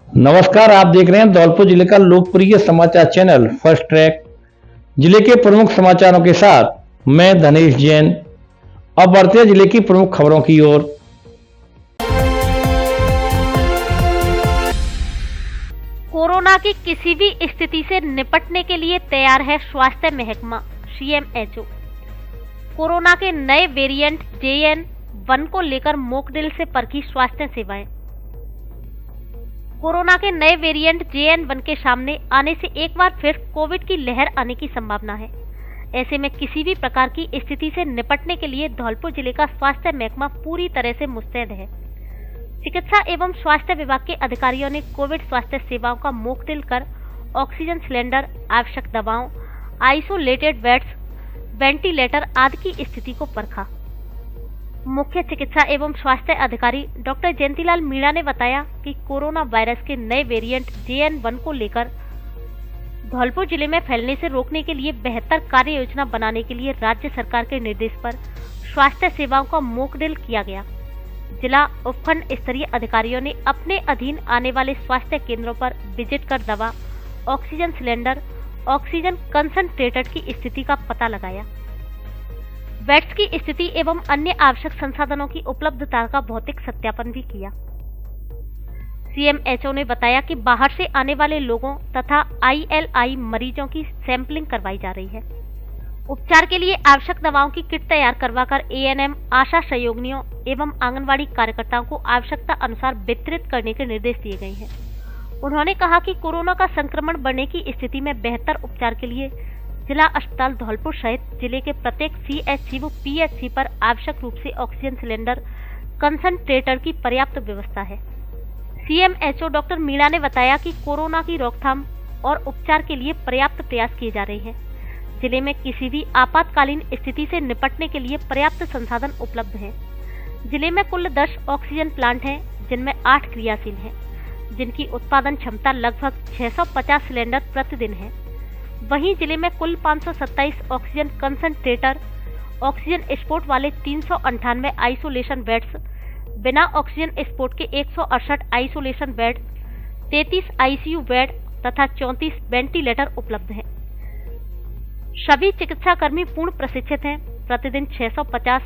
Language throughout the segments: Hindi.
नमस्कार, आप देख रहे हैं धौलपुर जिले का लोकप्रिय समाचार चैनल फर्स्ट ट्रैक। जिले के प्रमुख समाचारों के साथ मैं धनेश जैन। अब बढ़ते हैं जिले की प्रमुख खबरों की ओर। कोरोना की किसी भी स्थिति से निपटने के लिए तैयार है स्वास्थ्य महकमा, सीएमएचओ। कोरोना के नए वेरिएंट JN.1 को लेकर मॉक ड्रिल से परखी स्वास्थ्य सेवाएं। कोरोना के नए वेरिएंट JN.1 के सामने आने से एक बार फिर कोविड की लहर आने की संभावना है। ऐसे में किसी भी प्रकार की स्थिति से निपटने के लिए धौलपुर जिले का स्वास्थ्य महकमा पूरी तरह से मुस्तैद है। चिकित्सा एवं स्वास्थ्य विभाग के अधिकारियों ने कोविड स्वास्थ्य सेवाओं का मॉक ड्रिल कर ऑक्सीजन सिलेंडर, आवश्यक दवाओं, आइसोलेटेड बेड्स, वेंटिलेटर आदि की स्थिति को परखा। मुख्य चिकित्सा एवं स्वास्थ्य अधिकारी डॉक्टर जयंतीलाल मीणा ने बताया कि कोरोना वायरस के नए वेरिएंट JN.1 को लेकर धौलपुर जिले में फैलने से रोकने के लिए बेहतर कार्य योजना बनाने के लिए राज्य सरकार के निर्देश पर स्वास्थ्य सेवाओं का मॉक ड्रिल किया गया। जिला उपखंड स्तरीय अधिकारियों ने अपने अधीन आने वाले स्वास्थ्य केंद्रों पर विजिट कर दवा, ऑक्सीजन सिलेंडर, ऑक्सीजन कंसंट्रेटर की स्थिति का पता लगाया। बेड्स की स्थिति एवं अन्य आवश्यक संसाधनों की उपलब्धता का भौतिक सत्यापन भी किया। सीएमएचओ ने बताया कि बाहर से आने वाले लोगों तथा ILI मरीजों की सैंपलिंग करवाई जा रही है। उपचार के लिए आवश्यक दवाओं की किट तैयार करवाकर ANM, आशा सहयोगिनियों एवं आंगनवाड़ी कार्यकर्ताओं को आवश्यकता अनुसार वितरित करने के निर्देश दिए गए हैं। उन्होंने कहा कि कोरोना का संक्रमण बढ़ने की स्थिति में बेहतर उपचार के लिए जिला अस्पताल धौलपुर सहित जिले के प्रत्येक CHC व PHC पर आवश्यक रूप से ऑक्सीजन सिलेंडर, कंसंट्रेटर की पर्याप्त व्यवस्था है। CMHO डॉक्टर मीणा ने बताया कि कोरोना की रोकथाम और उपचार के लिए पर्याप्त प्रयास किए जा रहे हैं। जिले में किसी भी आपातकालीन स्थिति से निपटने के लिए पर्याप्त संसाधन उपलब्ध हैं। जिले में कुल 10 ऑक्सीजन प्लांट हैं, जिनमें 8 क्रियाशील हैं, जिनकी उत्पादन क्षमता लगभग 650 सिलेंडर प्रतिदिन है। वहीं जिले में कुल 527 ऑक्सीजन कंसंट्रेटर, ऑक्सीजन स्पोर्ट वाले 398 आइसोलेशन बेड्स, बिना ऑक्सीजन स्पोर्ट के 168 आइसोलेशन बेड, 33 ICU बेड तथा 34 वेंटिलेटर उपलब्ध हैं। सभी चिकित्साकर्मी पूर्ण प्रशिक्षित हैं। प्रतिदिन 650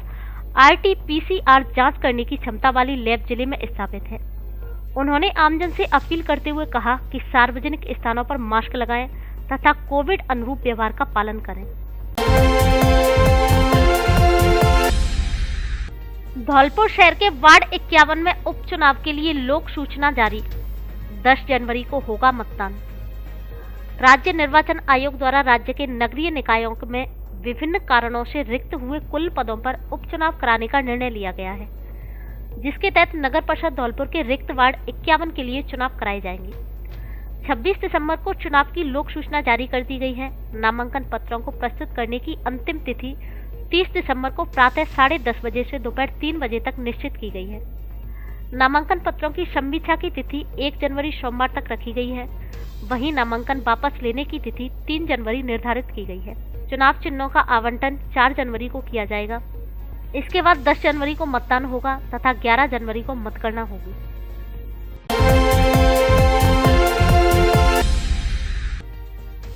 RT-PCR जांच करने की क्षमता वाली लैब जिले में स्थापित है। उन्होंने आमजन से अपील करते हुए कहा कि सार्वजनिक स्थानों पर मास्क लगाएं तथा कोविड अनुरूप व्यवहार का पालन करें। धौलपुर शहर के वार्ड 51 में उपचुनाव के लिए लोक सूचना जारी। 10 जनवरी को होगा मतदान। राज्य निर्वाचन आयोग द्वारा राज्य के नगरीय निकायों में विभिन्न कारणों से रिक्त हुए कुल पदों पर उपचुनाव कराने का निर्णय लिया गया है, जिसके तहत नगर परिषद धौलपुर के रिक्त वार्ड 51 के लिए चुनाव कराए जाएंगे। 26 दिसंबर को चुनाव की लोक सूचना जारी कर दी गई है। नामांकन पत्रों को प्रस्तुत करने की अंतिम तिथि 30 दिसंबर को प्रातः 10:30 बजे से दोपहर 3 बजे तक निश्चित की गई है। नामांकन पत्रों की समीक्षा की तिथि 1 जनवरी सोमवार तक रखी गई है। वहीं नामांकन वापस लेने की तिथि 3 जनवरी निर्धारित की गई है। चुनाव चिन्हों का आवंटन 4 जनवरी को किया जाएगा। इसके बाद 10 जनवरी को मतदान होगा तथा 11 जनवरी को मतगणना होगी।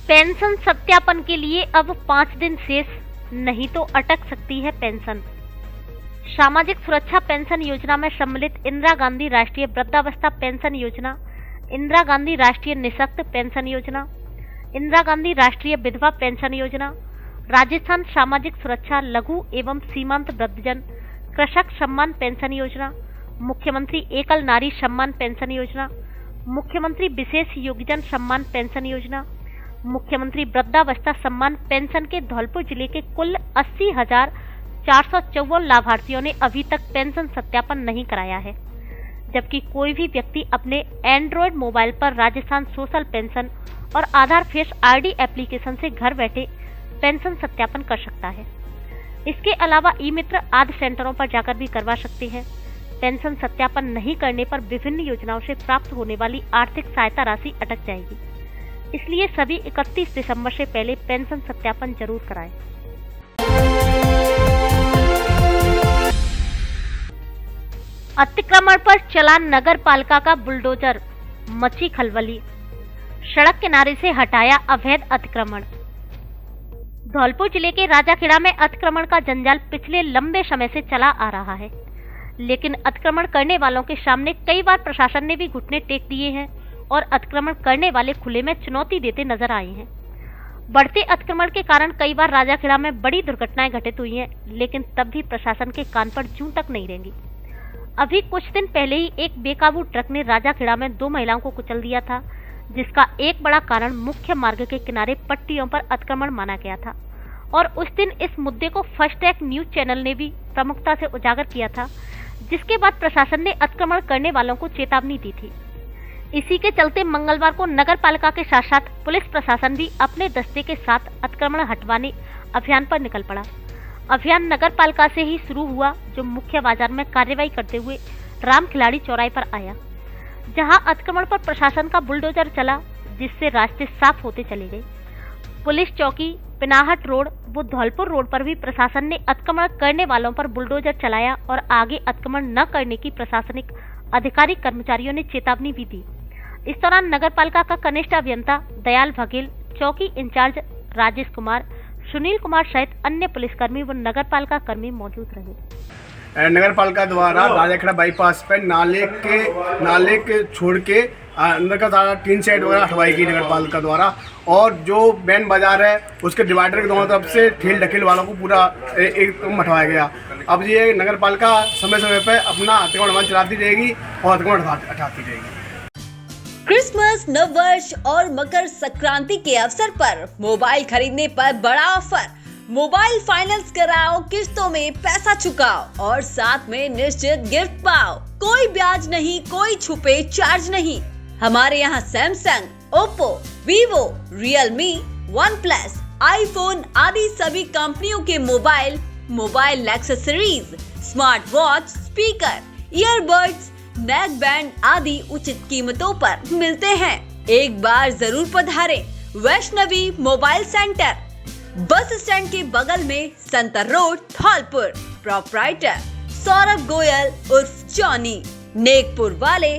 पेंशन सत्यापन के लिए अब 5 दिन शेष, नहीं तो अटक सकती है पेंशन। सामाजिक सुरक्षा पेंशन योजना में सम्मिलित इंदिरा गांधी राष्ट्रीय वृद्धावस्था पेंशन योजना, इंदिरा गांधी राष्ट्रीय निःशक्त पेंशन योजना, इंदिरा गांधी राष्ट्रीय विधवा पेंशन योजना, राजस्थान सामाजिक सुरक्षा लघु एवं सीमांत वृद्धजन कृषक सम्मान पेंशन योजना, मुख्यमंत्री एकल नारी सम्मान पेंशन योजना, मुख्यमंत्री विशेष योग्यजन सम्मान पेंशन योजना, मुख्यमंत्री वृद्धावस्था सम्मान पेंशन के धौलपुर जिले के कुल 80,454 लाभार्थियों ने अभी तक पेंशन सत्यापन नहीं कराया है, जबकि कोई भी व्यक्ति अपने एंड्रॉयड मोबाइल पर राजस्थान सोशल पेंशन और आधार फेस ID एप्लीकेशन से घर बैठे पेंशन सत्यापन कर सकता है। इसके अलावा ई-मित्र आदि सेंटरों पर जाकर भी करवा सकते हैं। पेंशन सत्यापन नहीं करने पर विभिन्न योजनाओं से प्राप्त होने वाली आर्थिक सहायता राशि अटक जाएगी। इसलिए सभी 31 दिसंबर से पहले पेंशन सत्यापन जरूर कराएं। अतिक्रमण पर चला नगर पालिका का बुलडोजर, मची खलबली। सड़क किनारे से हटाया अवैध अतिक्रमण। धौलपुर जिले के राजाखेड़ा में अतिक्रमण का जंजाल पिछले लंबे समय से चला आ रहा है, लेकिन अतिक्रमण करने वालों के सामने कई बार प्रशासन ने भी घुटने टेक दिए हैं और अतिक्रमण करने वाले खुले में चुनौती देते नजर आए हैं। बढ़ते अतिक्रमण के कारण कई बार राजाखेड़ा में बड़ी दुर्घटनाएं घटित हुई हैं, लेकिन तब भी प्रशासन के कान पर जूं तक नहीं रेंगी। अभी कुछ दिन पहले ही एक बेकाबू ट्रक ने राजाखेड़ा में 2 महिलाओं को कुचल दिया था, जिसका एक बड़ा कारण मुख्य मार्ग के किनारे पट्टियों पर अतिक्रमण माना गया था। और उस दिन इस मुद्दे को फर्स्ट ट्रैक न्यूज चैनल ने भी प्रमुखता से उजागर किया था, जिसके बाद प्रशासन ने अतिक्रमण करने वालों को चेतावनी दी थी। इसी के चलते मंगलवार को नगर पालिका के साथ साथ पुलिस प्रशासन भी अपने दस्ते के साथ अतिक्रमण हटवाने अभियान पर निकल पड़ा। अभियान नगर पालिका से ही शुरू हुआ, जो मुख्य बाजार में कार्रवाई करते हुए राम खिलाड़ी चौराहे पर आया, जहां अतिक्रमण पर प्रशासन का बुलडोजर चला, जिससे रास्ते साफ होते चले गए। पुलिस चौकी पिनाहट रोड व धौलपुर रोड पर भी प्रशासन ने अतिक्रमण करने वालों पर बुलडोजर चलाया और आगे अतिक्रमण न करने की प्रशासनिक अधिकारी कर्मचारियों ने चेतावनी भी दी। इस दौरान नगर पालिका का कनिष्ठ अभियंता दयाल बघेल, चौकी इंचार्ज राजेश कुमार, सुनील कुमार सहित अन्य पुलिसकर्मी व नगर पालिका कर्मी मौजूद रहे। नगर पालिका द्वारा राजाखेड़ा बाईपास पर नाले के छोड़ के अंदर का सारा टीन शेड वगैरह हटवाई गई नगर पालिका द्वारा, और जो बैन बाजार है उसके डिवाइडर के दोनों तरफ से ठेल ढकेल वालों को पूरा एकदम हटवाया गया। अब ये नगर पालिका समय समय पर अपना अतिक्रमण चलाती रहेगी और अतिक्रमण हटाती रहेगी। क्रिसमस, नववर्ष और मकर संक्रांति के अवसर पर मोबाइल खरीदने पर बड़ा ऑफर। मोबाइल फाइनेंस कराओ, किस्तों में पैसा चुकाओ और साथ में निश्चित गिफ्ट पाओ। कोई ब्याज नहीं, कोई छुपे चार्ज नहीं। हमारे यहाँ Samsung, Oppo, Vivo, Realme, OnePlus, iPhone आदि सभी कंपनियों के mobile accessories, smart watch, speaker, earbuds, neck band आदि उचित कीमतों पर मिलते हैं। एक बार जरूर पधारें। Vaishnavi mobile centre, bus stand के बगल में, संतर रोड, धौलपुर। प्रोप्राइटर सौरभ गोयल उर्फ जॉनी, नेकपुर वाले।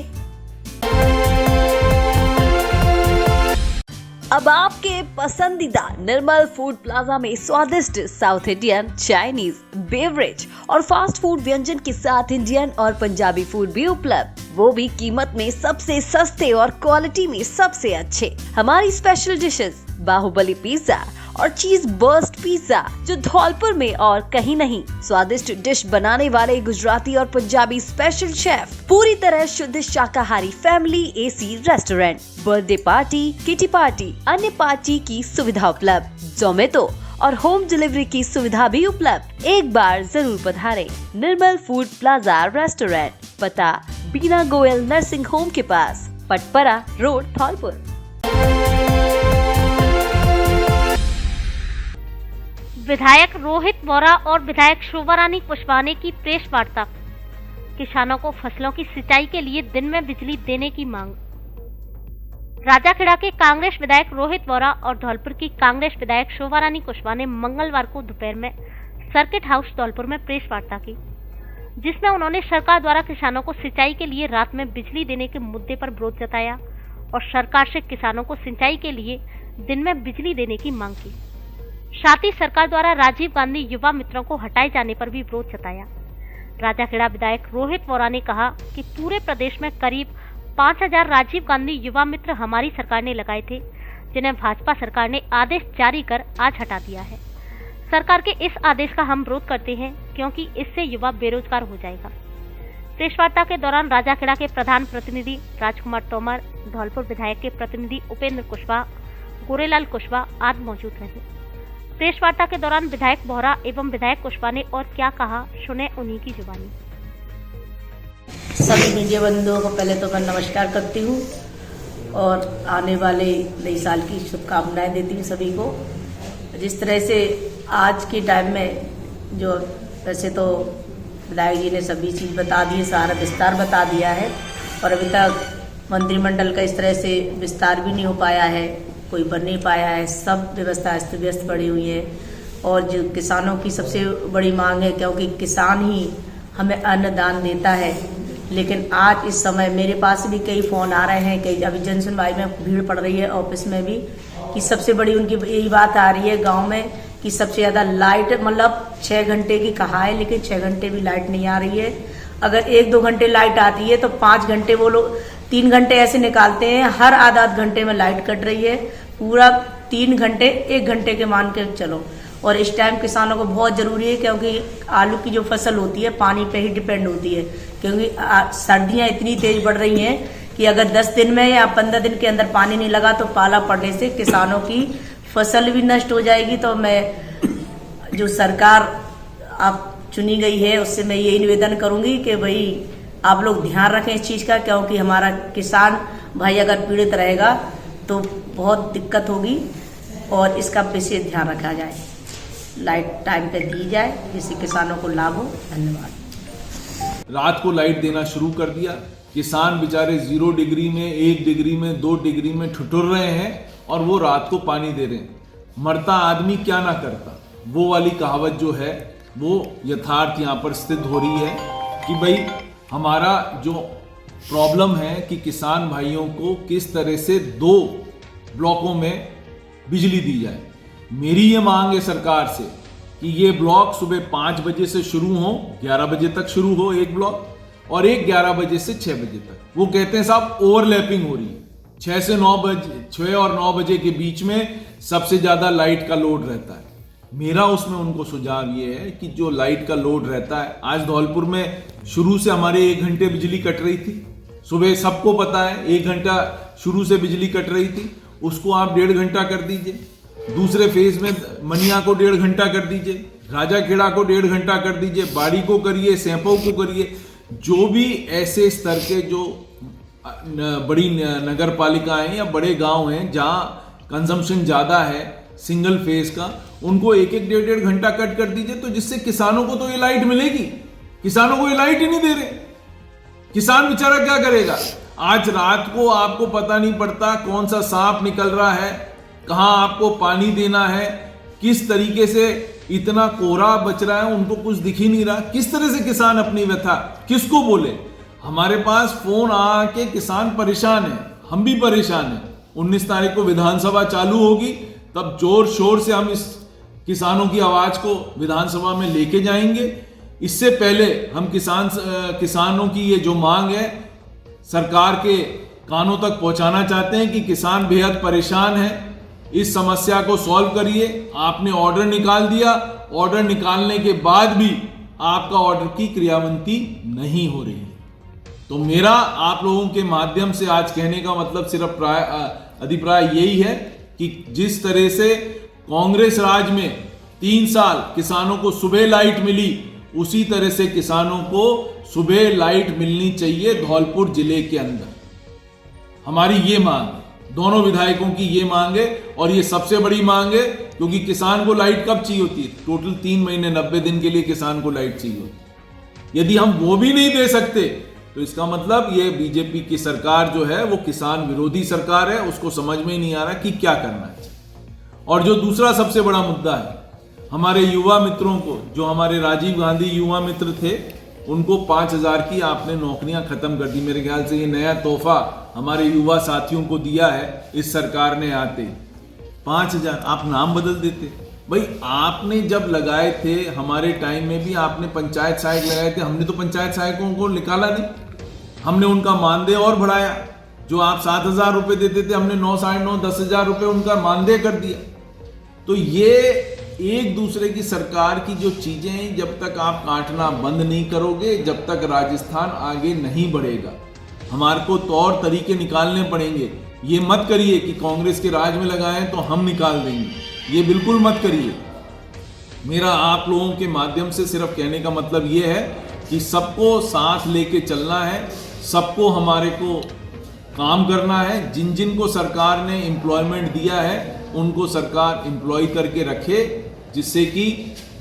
अब आपके पसंदीदा निर्मल फूड प्लाजा में स्वादिष्ट साउथ इंडियन, चाइनीज, बेवरेज और फास्ट फूड व्यंजन के साथ इंडियन और पंजाबी फूड भी उपलब्ध, वो भी कीमत में सबसे सस्ते और क्वालिटी में सबसे अच्छे। हमारी स्पेशल डिशेस बाहुबली पिज्जा और चीज बर्स्ट पिज्जा, जो धौलपुर में और कहीं नहीं। स्वादिष्ट डिश बनाने वाले गुजराती और पंजाबी स्पेशल शेफ, पूरी तरह शुद्ध शाकाहारी family AC restaurant, birthday party, kitty party, अन्य पार्टी की सुविधा उपलब्ध, जोमेटो और होम डिलीवरी की सुविधा भी उपलब्ध। एक बार जरूर पधारें। निर्मल फूड प्लाजा रेस्टोरेंट, पता बीना गोयल नर्सिंग होम के पास, पटपरा रोड, धौलपुर। विधायक रोहित वोरा और विधायक शोभा रानी कुशवाहा की प्रेस वार्ता। किसानों को फसलों की सिंचाई के लिए दिन में बिजली देने की मांग। राजाखेड़ा के कांग्रेस विधायक रोहित वोरा और धौलपुर की कांग्रेस विधायक शोभा रानी कुशवाहा ने मंगलवार को दोपहर में सर्किट हाउस धौलपुर में प्रेस वार्ता की, जिसमें उन्होंने सरकार द्वारा किसानों को सिंचाई के लिए रात में बिजली देने के मुद्दे पर विरोध जताया और सरकार से किसानों को सिंचाई के लिए दिन में बिजली देने की मांग की। साथ ही सरकार द्वारा राजीव गांधी युवा मित्रों को हटाए जाने पर भी विरोध जताया। राजाखेड़ा विधायक रोहित वोरा ने कहा कि पूरे प्रदेश में करीब 5000 राजीव गांधी युवा मित्र हमारी सरकार ने लगाए थे, जिन्हें भाजपा सरकार ने आदेश जारी कर आज हटा दिया है। सरकार के इस आदेश का हम विरोध करते हैं, क्योंकि इससे युवा बेरोजगार हो जाएगा। प्रेस वार्ता के दौरान राजाखेड़ा के प्रधान प्रतिनिधि राजकुमार तोमर, धौलपुर विधायक के प्रतिनिधि उपेंद्र कुशवाहा, गोरेलाल कुशवाहा आदि मौजूद रहे। प्रेस वार्ता के दौरान विधायक वोरा एवं विधायक कुशवाहा ने और क्या कहा, सुने उन्हीं की जुबानी। सभी मीडिया बंधुओं को पहले तो मैं नमस्कार करती हूँ और आने वाले नई साल की शुभकामनाएं देती हूँ सभी को। जिस तरह से आज के टाइम में, जो वैसे तो विधायक जी ने सभी चीज़ बता दी, सारा विस्तार बता दिया है, और अभी तक मंत्रिमंडल का इस तरह से विस्तार भी नहीं हो पाया है, कोई बन नहीं पाया है, सब व्यवस्था अस्त व्यस्त पड़ी हुई है। और जो किसानों की सबसे बड़ी मांग है, क्योंकि किसान ही हमें अन्नदान देता है, लेकिन आज इस समय मेरे पास भी कई फ़ोन आ रहे हैं, कई अभी जन सुनवाई में भीड़ पड़ रही है ऑफिस में भी, कि सबसे बड़ी उनकी यही बात आ रही है गांव में कि सबसे ज़्यादा लाइट, मतलब 6 घंटे की कहा है लेकिन 6 घंटे भी लाइट नहीं आ रही है। अगर 1-2 घंटे लाइट आती है तो 5 घंटे वो लोग 3 घंटे ऐसे निकालते हैं, हर आध घंटे में लाइट कट रही है। पूरा 3 घंटे 1 घंटे के मान के चलो। और इस टाइम किसानों को बहुत ज़रूरी है, क्योंकि आलू की जो फसल होती है पानी पे ही डिपेंड होती है, क्योंकि सर्दियाँ इतनी तेज बढ़ रही हैं कि अगर 10 दिन में या 15 दिन के अंदर पानी नहीं लगा तो पाला पड़ने से किसानों की फसल भी नष्ट हो जाएगी। तो मैं जो सरकार आप चुनी गई है उससे मैं यही निवेदन करूंगी कि भाई आप लोग ध्यान रखें इस चीज़ का, क्योंकि हमारा किसान भाई अगर पीड़ित रहेगा तो बहुत दिक्कत होगी और इसका विशेष ध्यान रखा जाए, लाइट टाइम पे दी जाए जिससे किसानों को लाभ हो। धन्यवाद। रात को लाइट देना शुरू कर दिया, किसान बेचारे 0 डिग्री में, 1 डिग्री में, 2 डिग्री में ठिठुर रहे हैं और वो रात को पानी दे रहे हैं। मरता आदमी क्या ना करता, वो वाली कहावत जो है वो यथार्थ यहाँ पर स्थित हो रही है कि भाई हमारा जो प्रॉब्लम है कि किसान भाइयों को किस तरह से 2 ब्लॉकों में बिजली दी जाए। मेरी ये मांग है सरकार से कि ये ब्लॉक सुबह 5 बजे से शुरू हो, 11 बजे तक शुरू हो एक ब्लॉक, और एक 11 बजे से 6 बजे तक। वो कहते हैं साहब ओवरलैपिंग हो रही है, 6 से 9 बजे, 6 और 9 बजे के बीच में सबसे ज्यादा लाइट का लोड रहता है। मेरा उसमें उनको सुझाव ये है कि जो लाइट का लोड रहता है, आज धौलपुर में शुरू से हमारे 1 घंटे बिजली कट रही थी, सुबह सबको पता है 1 घंटा शुरू से बिजली कट रही थी, उसको आप 1.5 घंटा कर दीजिए। दूसरे फेज में मनिया को 1.5 घंटा कर दीजिए, राजाखेड़ा को 1.5 घंटा कर दीजिए, बाड़ी को करिए, सैंपो को करिए। जो भी ऐसे स्तर के जो बड़ी नगर पालिकाएं या बड़े गांव हैं जहां कंजम्पशन ज्यादा है सिंगल फेज का, उनको 1-1, 1.5 घंटा कट कर दीजिए, तो जिससे किसानों को तो ये लाइट मिलेगी। किसानों को ये लाइट ही नहीं दे रहे, किसान बेचारा क्या करेगा। आज रात को आपको पता नहीं पड़ता कौन सा सांप निकल रहा है, कहां आपको पानी देना है, किस तरीके से इतना कोहरा बच रहा है, उनको कुछ दिख ही नहीं रहा। किस तरह से किसान अपनी व्यथा किसको बोले। हमारे पास फोन आके किसान परेशान है, हम भी परेशान हैं। 19 तारीख को विधानसभा चालू होगी, तब जोर शोर से हम इस किसानों की आवाज को विधानसभा में लेके जाएंगे। इससे पहले हम किसानों की ये जो मांग है सरकार के कानों तक पहुंचाना चाहते हैं कि किसान बेहद परेशान है, इस समस्या को सॉल्व करिए। आपने ऑर्डर निकाल दिया, ऑर्डर निकालने के बाद भी आपका ऑर्डर की क्रियान्विति नहीं हो रही है। तो मेरा आप लोगों के माध्यम से आज कहने का मतलब सिर्फ अभिप्राय यही है कि जिस तरह से कांग्रेस राज में 3 साल किसानों को सुबह लाइट मिली, उसी तरह से किसानों को सुबह लाइट मिलनी चाहिए धौलपुर जिले के अंदर। हमारी ये मांग है, दोनों विधायकों की ये मांग है, और ये सबसे बड़ी मांग है क्योंकि किसान को लाइट कब चाहिए होती है? टोटल 3 महीने 90 दिन के लिए किसान को लाइट चाहिए होती है। यदि हम वो भी नहीं दे सकते तो इसका मतलब ये बीजेपी की सरकार जो है वो किसान विरोधी सरकार है, उसको समझ में ही नहीं आ रहा कि क्या करना है। और जो दूसरा सबसे बड़ा मुद्दा है, हमारे युवा मित्रों को, जो हमारे राजीव गांधी युवा मित्र थे, उनको 5,000 की आपने नौकरियां खत्म कर दी। मेरे ख्याल से ये नया तोहफा हमारे युवा साथियों को दिया है इस सरकार ने आते। 5,000 आप नाम बदल देते भाई। आपने जब लगाए थे हमारे टाइम में भी आपने पंचायत सहायक लगाए थे, हमने तो पंचायत सहायकों को निकाला नहीं, हमने उनका मानदेय और बढ़ाया। जो आप 7,000 रुपए देते थे, हमने 9, 9.5, 10,000 रुपए उनका मानदेय कर दिया। तो ये एक दूसरे की सरकार की जो चीजें हैं, जब तक आप काटना बंद नहीं करोगे, जब तक राजस्थान आगे नहीं बढ़ेगा। हमारे को तौर तरीके निकालने पड़ेंगे। ये मत करिए कि कांग्रेस के राज में लगाए तो हम निकाल देंगे, ये बिल्कुल मत करिए। मेरा आप लोगों के माध्यम से सिर्फ कहने का मतलब ये है कि सबको साथ लेके चलना है, सबको हमारे को काम करना है। जिन जिन को सरकार ने एम्प्लॉयमेंट दिया है उनको सरकार एम्प्लॉय करके रखे, जिससे कि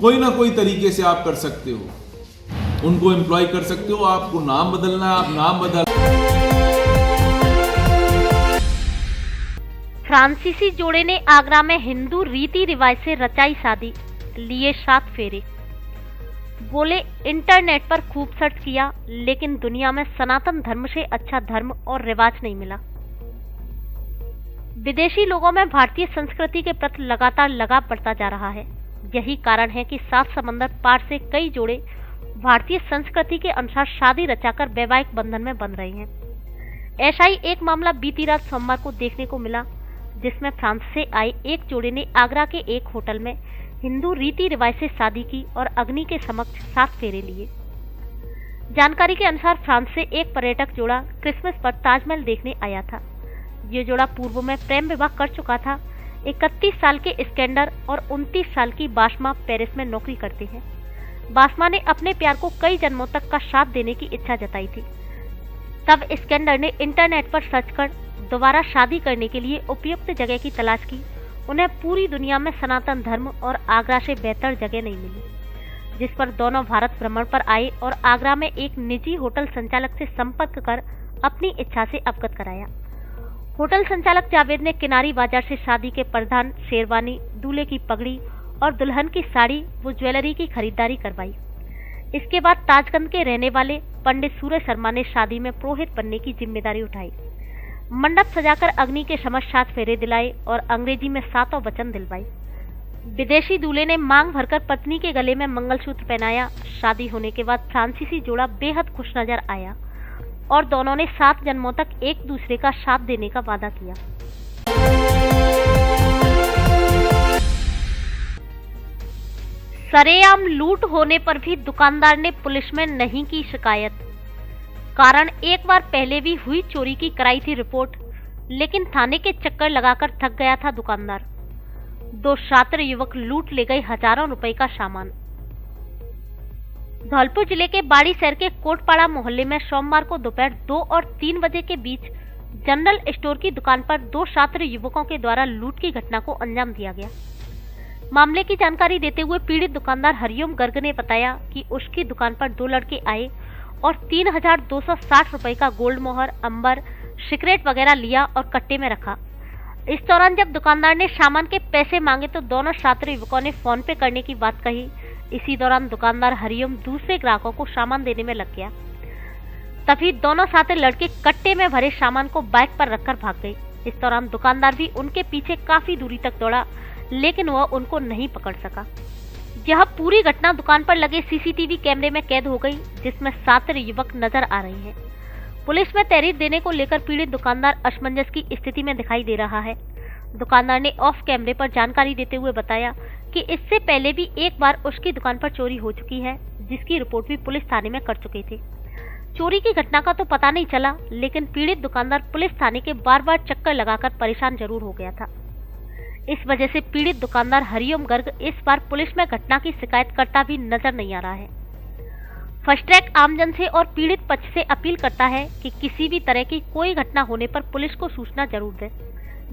कोई ना कोई तरीके से आप कर सकते हो, उनको एम्प्लॉय कर सकते हो। आपको नाम बदलना है, आप नाम बदल। फ्रांसीसी जोड़े ने आगरा में हिंदू रीति रिवाज से रचाई शादी, लिए 7 फेरे। बोले इंटरनेट पर खूब सर्च किया, लेकिन दुनिया में सनातन धर्म से अच्छा धर्म और रिवाज नहीं मिला। विदेशी लोगों में भारतीय संस्कृति के प्रति लगातार लगाव बढ़ता जा रहा है। यही कारण है कि 7 समंदर पार से कई जोड़े भारतीय संस्कृति के अनुसार शादी रचाकर वैवाहिक बंधन में बंध रहे हैं। ऐसा ही एक मामला बीती रात सोमवार को देखने को मिला, जिसमें फ्रांस से आए एक जोड़े ने आगरा के एक होटल में हिंदू रीति रिवाज से शादी की और अग्नि के समक्ष 7 फेरे लिए। जानकारी के अनुसार फ्रांस से एक पर्यटक जोड़ा क्रिसमस पर ताजमहल देखने आया था। ये जोड़ा पूर्व में प्रेम विवाह कर चुका था। 31 साल के स्कैंडर और 29 साल की बासमा पेरिस में नौकरी करते हैं। बासमा ने अपने प्यार को कई जन्मों तक का साथ देने की इच्छा जताई थी। तब स्कैंडर ने इंटरनेट पर सर्च कर दोबारा शादी करने के लिए उपयुक्त जगह की तलाश की। उन्हें पूरी दुनिया में सनातन धर्म और आगरा से बेहतर जगह नहीं मिली, जिस पर दोनों भारत भ्रमण पर आए और आगरा में एक निजी होटल संचालक से संपर्क कर अपनी इच्छा से अवगत कराया। होटल संचालक जावेद ने किनारी बाजार से शादी के परिधान, शेरवानी, दूल्हे की पगड़ी और दुल्हन की साड़ी व ज्वेलरी की खरीदारी करवाई। इसके बाद ताजगंज के रहने वाले पंडित सूर्य शर्मा ने शादी में पुरोहित बनने की जिम्मेदारी उठाई। मंडप सजाकर अग्नि के समक्ष 7 फेरे दिलाए और अंग्रेजी में 7 वचन दिलवाई। विदेशी दूल्हे ने मांग भरकर पत्नी के गले में मंगलसूत्र पहनाया। शादी होने के बाद फ्रांसीसी जोड़ा बेहद खुश नजर आया और दोनों ने 7 जन्मों तक एक दूसरे का साथ देने का वादा किया। सरेआम लूट होने पर भी दुकानदार ने पुलिस में नहीं की शिकायत। कारण एक बार पहले भी हुई चोरी की कराई थी रिपोर्ट, लेकिन थाने के चक्कर लगाकर थक गया था दुकानदार। 2 छात्र युवक लूट ले गए हजारों रुपए का सामान। धौलपुर जिले के बाड़ी शहर के कोटपाड़ा मोहल्ले में सोमवार को दोपहर 2 और 3 बजे के बीच जनरल स्टोर की दुकान पर 2 छात्र युवकों के द्वारा लूट की घटना को अंजाम दिया गया। मामले की जानकारी देते हुए पीड़ित दुकानदार हरिओम गर्ग ने बताया कि उसकी दुकान पर 2 लड़के आए और 3260 रुपए का गोल्ड मोहर, अंबर, सिगरेट वगैरह लिया और कट्टे में रखा। इस दौरान जब दुकानदार ने सामान के पैसे मांगे तो दोनों छात्र युवकों ने फोन पे करने की बात कही। इसी दौरान दुकानदार हरिओम दूसरे ग्राहकों को सामान देने में लग गया। तभी दोनों छात्र लड़के कट्टे में भरे सामान को बाइक पर रखकर भाग गए। इस दौरान दुकानदार भी उनके पीछे काफी दूरी तक दौड़ा, लेकिन वह उनको नहीं पकड़ सका। यह पूरी घटना दुकान पर लगे सीसीटीवी कैमरे में कैद हो गई, जिसमें छात्र युवक नजर आ रहे हैं। पुलिस में तहरीर देने को लेकर पीड़ित दुकानदार असमंजस की स्थिति में दिखाई दे रहा है। दुकानदार ने ऑफ कैमरे पर जानकारी देते हुए बताया कि इससे पहले भी एक बार उसकी दुकान पर चोरी हो चुकी है, जिसकी रिपोर्ट भी पुलिस थाने में कर चुके थे। चोरी की घटना का तो पता नहीं चला, लेकिन पीड़ित दुकानदार पुलिस थाने के बार-बार चक्कर लगाकर परेशान जरूर हो गया था। इस वजह से पीड़ित दुकानदार हरिओम गर्ग इस बार पुलिस में घटना की शिकायत करता भी नजर नहीं आ रहा है। फर्स्ट ट्रैक आमजन से और पीड़ित पक्ष से अपील करता है कि किसी भी तरह की कोई घटना होने पर पुलिस को सूचना जरूर दे,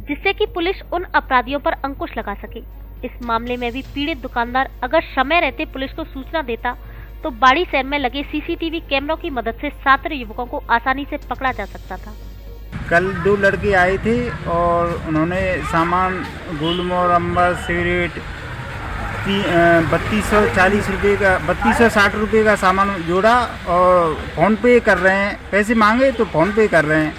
जिससे कि पुलिस उन अपराधियों पर अंकुश लगा सके। इस मामले में भी पीड़ित दुकानदार अगर समय रहते पुलिस को सूचना देता तो बाड़ी शहर में लगे सीसीटीवी कैमरों की मदद से छात्र युवकों को आसानी से पकड़ा जा सकता था। कल 2 लड़के आए थे और उन्होंने सामान गोल्ड मोहर, अंबर, सिगरेट 3240 रुपये का 3260 रुपये का सामान जोड़ा और फ़ोन पे कर रहे हैं। पैसे मांगे तो फ़ोन पे कर रहे हैं।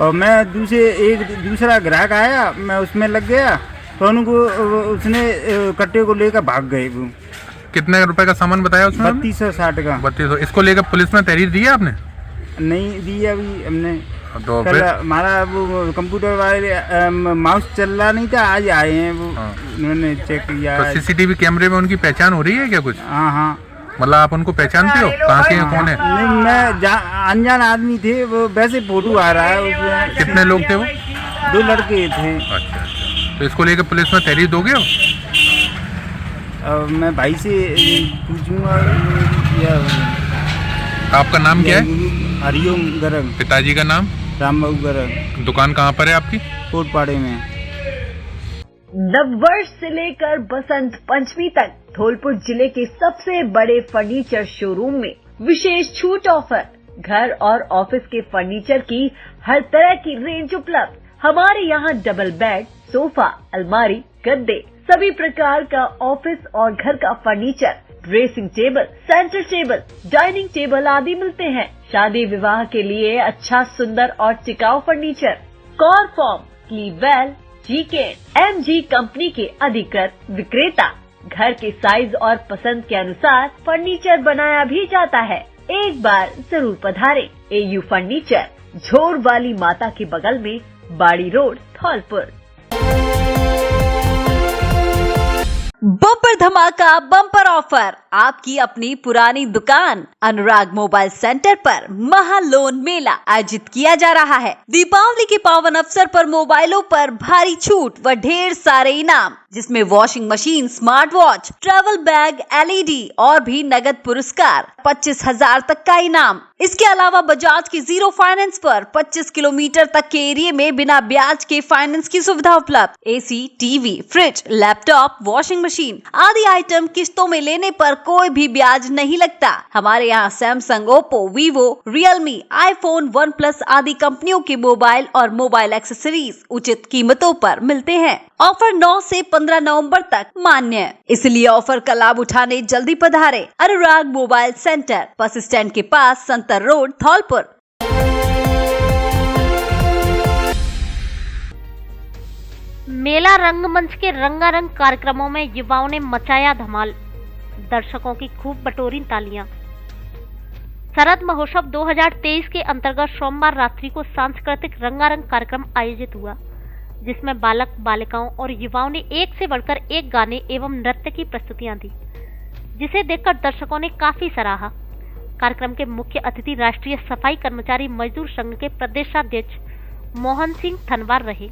और मैं दूसरा ग्राहक आया, मैं उसमें लग गया तो उनको उसने कट्टे को लेकर भाग गए। वो कितने रुपए का सामान बताया उसने? 3260 का। 3200। इसको लेकर पुलिस में तहरीर दी है आपने? नहीं दी अभी हमने। तो कल हमारा वो कंप्यूटर वाले माउस चल रहा नहीं था, आज आए हैं वो। हाँ। उन्होंने चेक किया। तो सीसीटीवी कैमरे में उनकी पहचान हो रही है क्या कुछ? हाँ। मतलब आप उनको पहचानते हो कहाँ के हैं, कौन है? नहीं, मैं अनजान आदमी थे, वो वैसे फोटो आ रहा है उसमें। कितने लोग थे वो? 2 लड़के थे। अच्छा। तो इसको लेकर पुलिस में तहरीर दोगे हो? मैं भाई से पूछूंगा। आपका नाम क्या है? हरिओम गर्ग। पिताजी का नाम? रामबाबू गर्ग। दुकान कहाँ पर है आपकी? कोटपाड़े में। नववर्ष से लेकर बसंत पंचमी तक धौलपुर जिले के सबसे बड़े फर्नीचर शोरूम में विशेष छूट ऑफर। घर और ऑफिस के फर्नीचर की हर तरह की रेंज उपलब्ध। हमारे यहाँ डबल बेड, सोफा, अलमारी, गद्दे, सभी प्रकार का ऑफिस और घर का furniture dressing table, centre table, dining table आदि मिलते हैं। शादी विवाह के लिए अच्छा, सुंदर और टिकाऊ फर्नीचर। कॉरफॉर्म, स्लीपवेल, जीके, MG कंपनी के अधिकृत विक्रेता। घर के साइज और पसंद के अनुसार फर्नीचर बनाया भी जाता है। एक बार जरूर पधारें। AU फर्नीचर, झोर वाली माता के बगल में, बाड़ी रोड, धौलपुर। बम्पर धमाका, बम्पर ऑफर, आपकी अपनी पुरानी दुकान अनुराग मोबाइल सेंटर पर महालोन मेला आयोजित किया जा रहा है। दीपावली के पावन अवसर पर मोबाइलों पर भारी छूट व ढेर सारे इनाम, जिसमें washing machine, smart watch, travel bag, LED और भी नगद पुरस्कार, 25,000 तक का इनाम। इसके अलावा बजाज की 0 फाइनेंस पर 25 किलोमीटर तक के एरिया में बिना ब्याज के फाइनेंस की सुविधा उपलब्ध। AC, TV, fridge, laptop, washing machine आदि आइटम किस्तों में लेने पर कोई भी ब्याज नहीं लगता। हमारे यहाँ Samsung, Oppo, Vivo, Realme, iPhone, OnePlus आदि कंपनियों के मोबाइल और मोबाइल एक्सेसरीज उचित कीमतों पर मिलते हैं। ऑफर 9 से 15 नवंबर तक मान्य है, इसलिए ऑफर का लाभ उठाने जल्दी पधारे। अनुराग मोबाइल सेंटर, बस स्टैंड के पास, संतर रोड, धौलपुर। मेला रंगमंच के रंगारंग कार्यक्रमों में युवाओं ने मचाया धमाल, दर्शकों की खूब बटोरी तालियां। शरद महोत्सव 2023 के अंतर्गत सोमवार रात्रि को सांस्कृतिक रंगारंग कार्यक्रम आयोजित हुआ, जिसमें बालक, बालिकाओं और युवाओं ने एक से बढ़कर एक गाने एवं नृत्य की प्रस्तुतियां दी, जिसे देखकर दर्शकों ने काफी सराहा। कार्यक्रम के मुख्य अतिथि राष्ट्रीय सफाई कर्मचारी मजदूर संघ के प्रदेशाध्यक्ष मोहन सिंह थनवार रहे।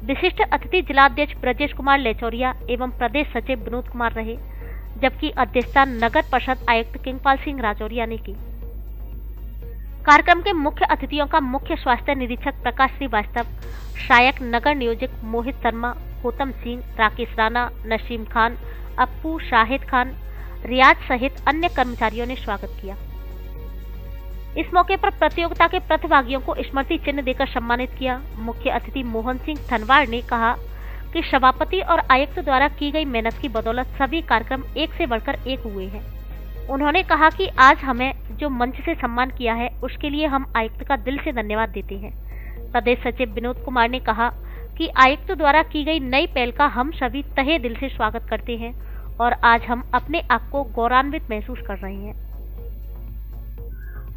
विशिष्ट अतिथि जिलाध्यक्ष ब्रजेश कुमार लेचौरिया एवं प्रदेश सचिव विनोद कुमार रहे, जबकि अध्यक्षता नगर परिषद आयुक्त किंगपाल सिंह राजौरिया ने की। कार्यक्रम के मुख्य अतिथियों का मुख्य स्वास्थ्य निरीक्षक प्रकाश श्रीवास्तव, सहायक नगर नियोजक मोहित शर्मा, गौतम सिंह, राकेश राणा, नसीम खान, अप्पू, शाहिद खान, रियाज सहित अन्य कर्मचारियों ने स्वागत किया। इस मौके पर प्रतियोगिता के प्रतिभागियों को स्मृति चिन्ह देकर सम्मानित किया। मुख्य अतिथि मोहन सिंह थनवार ने कहा कि सभापति और आयुक्त द्वारा की गई मेहनत की बदौलत सभी कार्यक्रम एक से बढ़कर एक हुए हैं। उन्होंने कहा कि आज हमें जो मंच से सम्मान किया है, उसके लिए हम आयुक्त का दिल से धन्यवाद देते हैं। प्रदेश सचिव विनोद कुमार ने कहा कि आयुक्त द्वारा की गई नई पहल का हम सभी तहे दिल से स्वागत करते हैं और आज हम अपने आप को गौरवान्वित महसूस कर रहे हैं।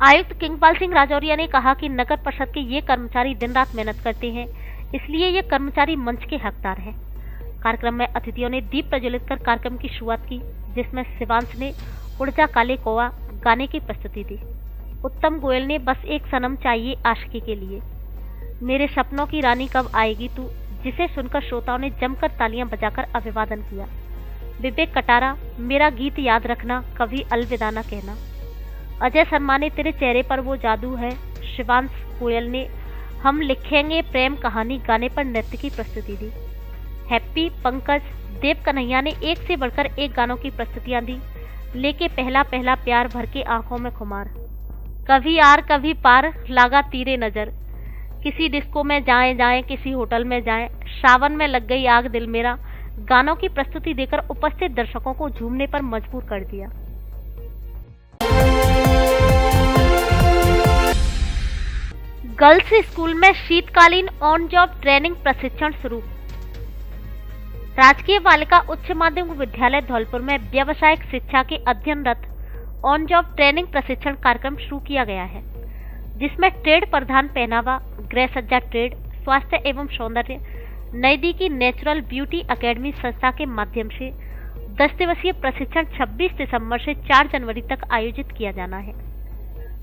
आयुक्त किंगपाल सिंह राजौरिया ने कहा कि नगर परिषद के ये कर्मचारी दिन रात मेहनत करते हैं, इसलिए ये कर्मचारी मंच के हकदार हैं। कार्यक्रम में अतिथियों ने दीप प्रज्वलित कर कार्यक्रम की शुरुआत की, जिसमें शिवांश ने उड़ जा काले कौवा गाने की प्रस्तुति दी। उत्तम गोयल ने बस एक सनम चाहिए आशिकी के लिए, मेरे सपनों की रानी कब आएगी तू, जिसे सुनकर श्रोताओं ने जमकर तालियां बजाकर अभिवादन किया। विवेक कटारा, मेरा गीत याद रखना, कभी अलविदा न कहना। अजय शर्मा ने तेरे चेहरे पर वो जादू है। शिवांश गोयल ने हम लिखेंगे प्रेम कहानी गाने पर नृत्य की प्रस्तुति दी। हैप्पी, पंकज, देव कन्हैया ने एक से बढ़कर एक गानों की प्रस्तुतियां दी। लेके पहला पहला प्यार भर के आंखों में खुमार, कभी आर कभी पार, लागा तीरे नजर, किसी डिस्को में जाएं जाएं, किसी होटल में जाएं, सावन में लग गई आग दिल मेरा, गानों की प्रस्तुति देकर उपस्थित दर्शकों को झूमने पर मजबूर कर दिया। गर्ल्स स्कूल में शीतकालीन ऑन जॉब ट्रेनिंग प्रशिक्षण शुरू। राजकीय बालिका उच्च माध्यमिक विद्यालय धौलपुर में व्यावसायिक शिक्षा के अध्ययनरत ऑन जॉब ट्रेनिंग प्रशिक्षण कार्यक्रम शुरू किया गया है, जिसमें ट्रेड प्रधान पहनावा, गृह सज्जा ट्रेड, स्वास्थ्य एवं सौंदर्य, नईदी की नेचुरल ब्यूटी अकेडमी संस्था के माध्यम से 10 दिवसीय प्रशिक्षण 26 दिसंबर से 4 जनवरी तक आयोजित किया जाना है,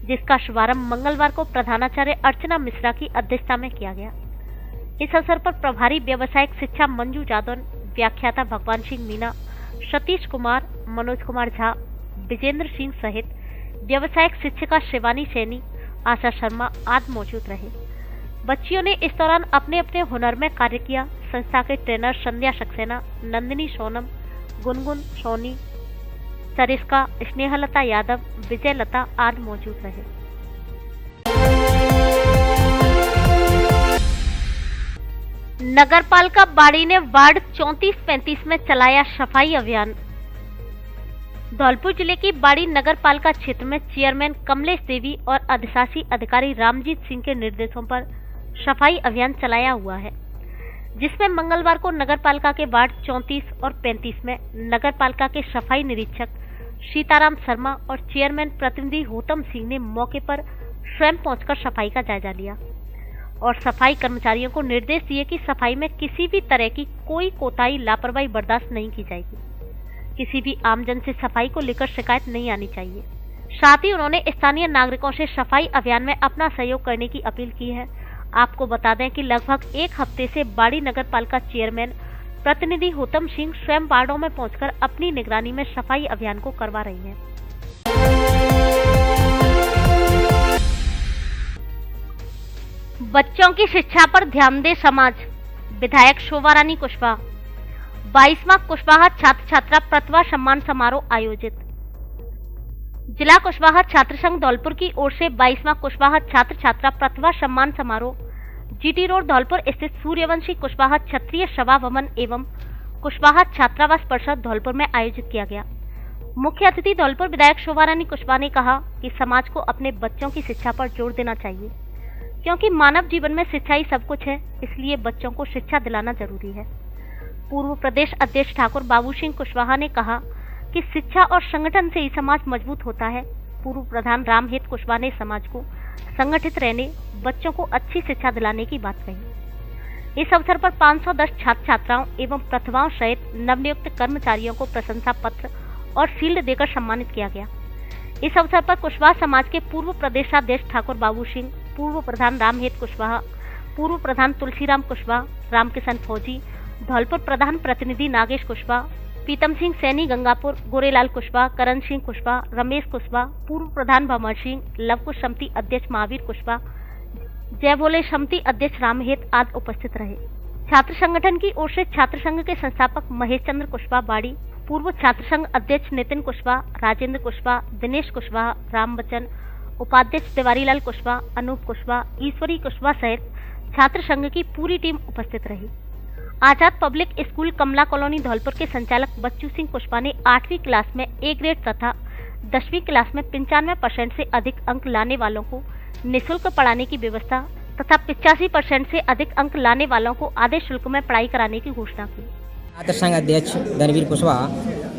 जिसका शुभारंभ मंगलवार को प्रधानाचार्य अर्चना मिश्रा की अध्यक्षता में किया गया। इस अवसर पर प्रभारी व्यावसायिक शिक्षा मंजू जादव, व्याख्याता भगवान सिंह मीना, सतीश कुमार, मनोज कुमार झा, विजेंद्र सिंह सहित व्यावसायिक शिक्षिका शिवानी सैनी, आशा शर्मा आदि मौजूद रहे। बच्चियों ने इस दौरान अपने अपने हुनर में कार्य किया। संस्था के ट्रेनर संध्या सक्सेना, नंदिनी सोनम, गुनगुन सोनी, सरिस्का, स्नेहलता यादव, विजयलता आदि मौजूद रहे। नगरपालिका बाड़ी ने वार्ड 34-35 में चलाया सफाई अभियान। धौलपुर जिले की बाड़ी नगर पालिका क्षेत्र में चेयरमैन कमलेश देवी और अधिशासी अधिकारी रामजीत सिंह के निर्देशों पर सफाई अभियान चलाया हुआ है, जिसमें मंगलवार को नगर पालिका के वार्ड 34 और 35 में नगर पालिका के सफाई निरीक्षक सीताराम शर्मा और चेयरमैन प्रतिनिधि होतम सिंह ने मौके पर स्वयं पहुंचकर सफाई का जायजा लिया और सफाई कर्मचारियों को निर्देश दिए कि सफाई में किसी भी तरह की कोई कोताही लापरवाही बर्दाश्त नहीं की जाएगी। किसी भी आमजन से सफाई को लेकर शिकायत नहीं आनी चाहिए। साथ ही उन्होंने स्थानीय नागरिकों से सफाई अभियान में अपना सहयोग करने की अपील की है। आपको बता दें कि लगभग एक हफ्ते से बाड़ी नगर पालिका चेयरमैन प्रतिनिधि होतम सिंह स्वयं वार्डों में पहुंचकर अपनी निगरानी में सफाई अभियान को करवा रही हैं। बच्चों की शिक्षा पर ध्यान दे समाज, विधायक शोभा रानी कुशवाहा। 22वां कुशवाहा छात्र छात्रा प्रतिभा सम्मान समारोह आयोजित। जिला कुशवाहा छात्र संघ धौलपुर की ओर से 22वां कुशवाहा छात्र छात्रा प्रतिभा सम्मान समारोह जीटी रोड धौलपुर स्थित सूर्यवंशी कुशवाहा क्षत्रिय सभा भवन एवं कुशवाहा छात्रावास परिषद धौलपुर में आयोजित किया गया। मुख्य अतिथि धौलपुर विधायक शोभा रानी कुशवाहा ने कहा कि समाज को अपने बच्चों की शिक्षा पर जोर देना चाहिए, क्योंकि मानव जीवन में शिक्षा ही सब कुछ है, इसलिए बच्चों को शिक्षा दिलाना जरूरी है। पूर्व प्रदेश अध्यक्ष ठाकुर बाबू सिंह कुशवाहा ने कहा कि शिक्षा और संगठन से ही समाज मजबूत होता है। पूर्व प्रधान रामहित कुशवाहा ने समाज को संगठित रहने, बच्चों को अच्छी शिक्षा दिलाने की बात कही। इस अवसर पर 510 छात्र छात्राओं एवं प्रतिभाओं सहित नवनियुक्त कर्मचारियों को प्रशंसा पत्र और शील्ड देकर सम्मानित किया गया। इस अवसर पर कुशवाहा समाज के पूर्व प्रदेशाध्यक्ष ठाकुर बाबू सिंह, पूर्व प्रधान रामहित कुशवाहा, पूर्व प्रधान तुलसीराम कुशवाहा, रामकिशन फौजी, धौलपुर प्रधान प्रतिनिधि नागेश कुशवाहा, पीतम सिंह सैनी गंगापुर, गोरेलाल कुशवाहा, करण सिंह कुशवाहा, रमेश कुशवाहा, पूर्व प्रधान भंवर सिंह, लवकुश समिति अध्यक्ष महावीर कुशवाहा, जय भोले समिति अध्यक्ष रामहित आदि उपस्थित रहे। छात्र संगठन की ओर से छात्र संघ के संस्थापक महेश चंद्र कुशवाहा बाड़ी, पूर्व छात्र संघ अध्यक्ष नितिन कुशवाहा, राजेंद्र कुशवाहा, दिनेश कुशवाहा, राम बच्चन, उपाध्यक्ष तिवारीलाल कुशवाहा, अनूप कुशवाहा, ईश्वरी कुशवाहा सहित छात्र संघ की पूरी टीम उपस्थित रही। आजाद पब्लिक स्कूल कमला कॉलोनी धौलपुर के संचालक बच्चू सिंह कुशवाहा ने 8वीं क्लास में ए ग्रेड तथा 10वीं क्लास में 95% से अधिक अंक लाने वालों को निःशुल्क पढ़ाने की व्यवस्था तथा 85% से अधिक अंक लाने वालों को आधे शुल्क में पढ़ाई कराने की घोषणा की। छात्र संघ अध्यक्ष धनवीर कुशवाहा,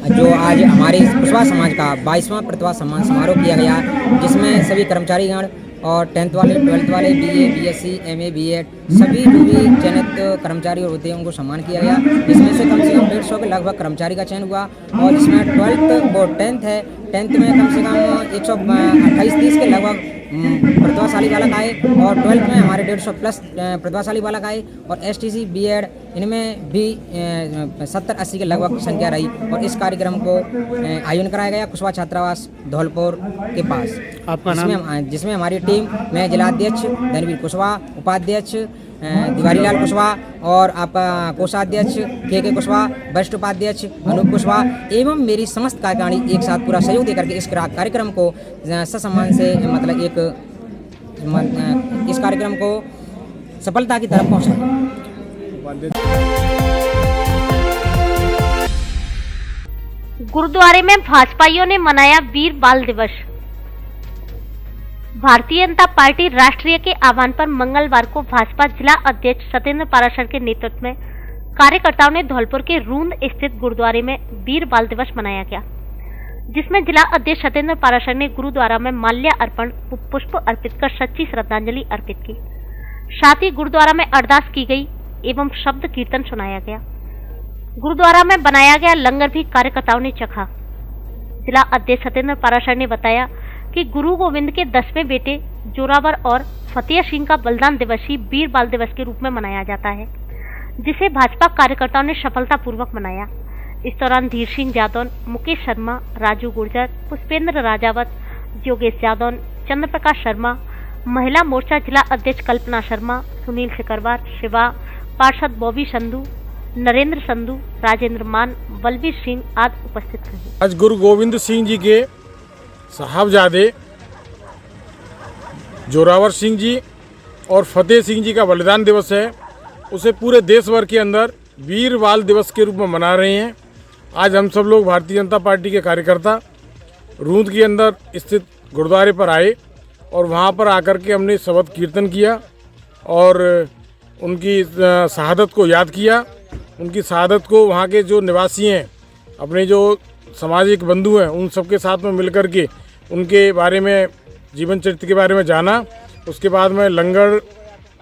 जो आज हमारे कुशवाहा समाज का 22वां प्रतिभा सम्मान समारोह किया गया, जिसमें सभी कर्मचारीगण और 10th वाले, 12th वाले, BA, BSc, MA, B.Ed सभी जो भी चयनित कर्मचारी होते हैं उनको सम्मान किया गया। इसमें से कम 150 के लगभग कर्मचारी का चयन हुआ और जिसमें 12th और 10th है, 10th में कम से कम 128-30 के लगभग प्रतिभाशाली बालक आए और 12th में हमारे 150 प्लस प्रतिभाशाली बालक आए और STC, B.Ed इनमें भी 70-80 के लगभग संख्या रही और इस कार्यक्रम को आयोजन कराया गया कुशवाहा छात्रावास धौलपुर के पास। आपका नाम? जिसमें हमारी टीम में जिलाध्यक्ष धनवीर कुशवाहा, उपाध्यक्ष तिवारीलाल कुशवाहा और आपका कोषाध्यक्ष के कुशवाहा, वरिष्ठ उपाध्यक्ष अनूप कुशवाहा एवं मेरी समस्त कार्यकारिणी एक साथ पूरा सहयोग देकर के इस कार्यक्रम को ससम्मान से मतलब इस कार्यक्रम को सफलता की तरफ पहुंचाया। गुरुद्वारे में भाजपाइयों ने मनाया वीर बाल दिवस। भारतीय जनता पार्टी राष्ट्रीय के आह्वान पर मंगलवार को भाजपा जिला अध्यक्ष सत्येंद्र पाराशर के नेतृत्व में कार्यकर्ताओं ने धौलपुर के रूंद स्थित गुरुद्वारे में वीर बाल दिवस मनाया गया, जिसमें जिला अध्यक्ष सत्येंद्र पाराशर ने गुरुद्वारा में माल्य अर्पण पुष्प अर्पित कर सच्ची श्रद्धांजलि अर्पित की। साथ ही गुरुद्वारा में अरदास की गई एवं शब्द कीर्तन सुनाया गया। गुरुद्वारा में बनाया गया लंगर भी कार्यकर्ताओं ने चखा। जिला अध्यक्ष सत्येंद्र पाराशर ने बताया कि गुरु गोविंद के 10वें बेटे जोरावर और फतेह सिंह का बलिदान दिवस ही वीर बाल दिवस के रूप में मनाया जाता है, जिसे भाजपा कार्यकर्ताओं ने सफलतापूर्वक मनाया। इस दौरान धीर सिंह जादौन, मुकेश शर्मा, राजू गुर्जर, पुष्पेंद्र राजावत, योगेश जादौन, चंद्र प्रकाश शर्मा, महिला मोर्चा जिला अध्यक्ष कल्पना शर्मा, सुनील सिकरवार, शिवा, पार्षद बॉबी संधू, नरेंद्र संधू, राजेंद्र मान, बलबीर सिंह आदि उपस्थित रहे। आज गुरु गोविंद सिंह जी के साहबजादे जोरावर सिंह जी और फतेह सिंह जी का बलिदान दिवस है। उसे पूरे देश भर के अंदर वीर बाल दिवस के रूप में मना रहे हैं आज हम सब लोग भारतीय जनता पार्टी के कार्यकर्ता रूंद के अंदर स्थित गुरुद्वारे पर आए और वहाँ पर आकर के हमने शबद कीर्तन किया और उनकी शहादत को याद किया। उनकी शहादत को वहाँ के जो निवासी हैं, अपने जो सामाजिक बंधु हैं, उन सबके साथ में मिलकर के उनके बारे में, जीवन चरित्र के बारे में जाना। उसके बाद में लंगर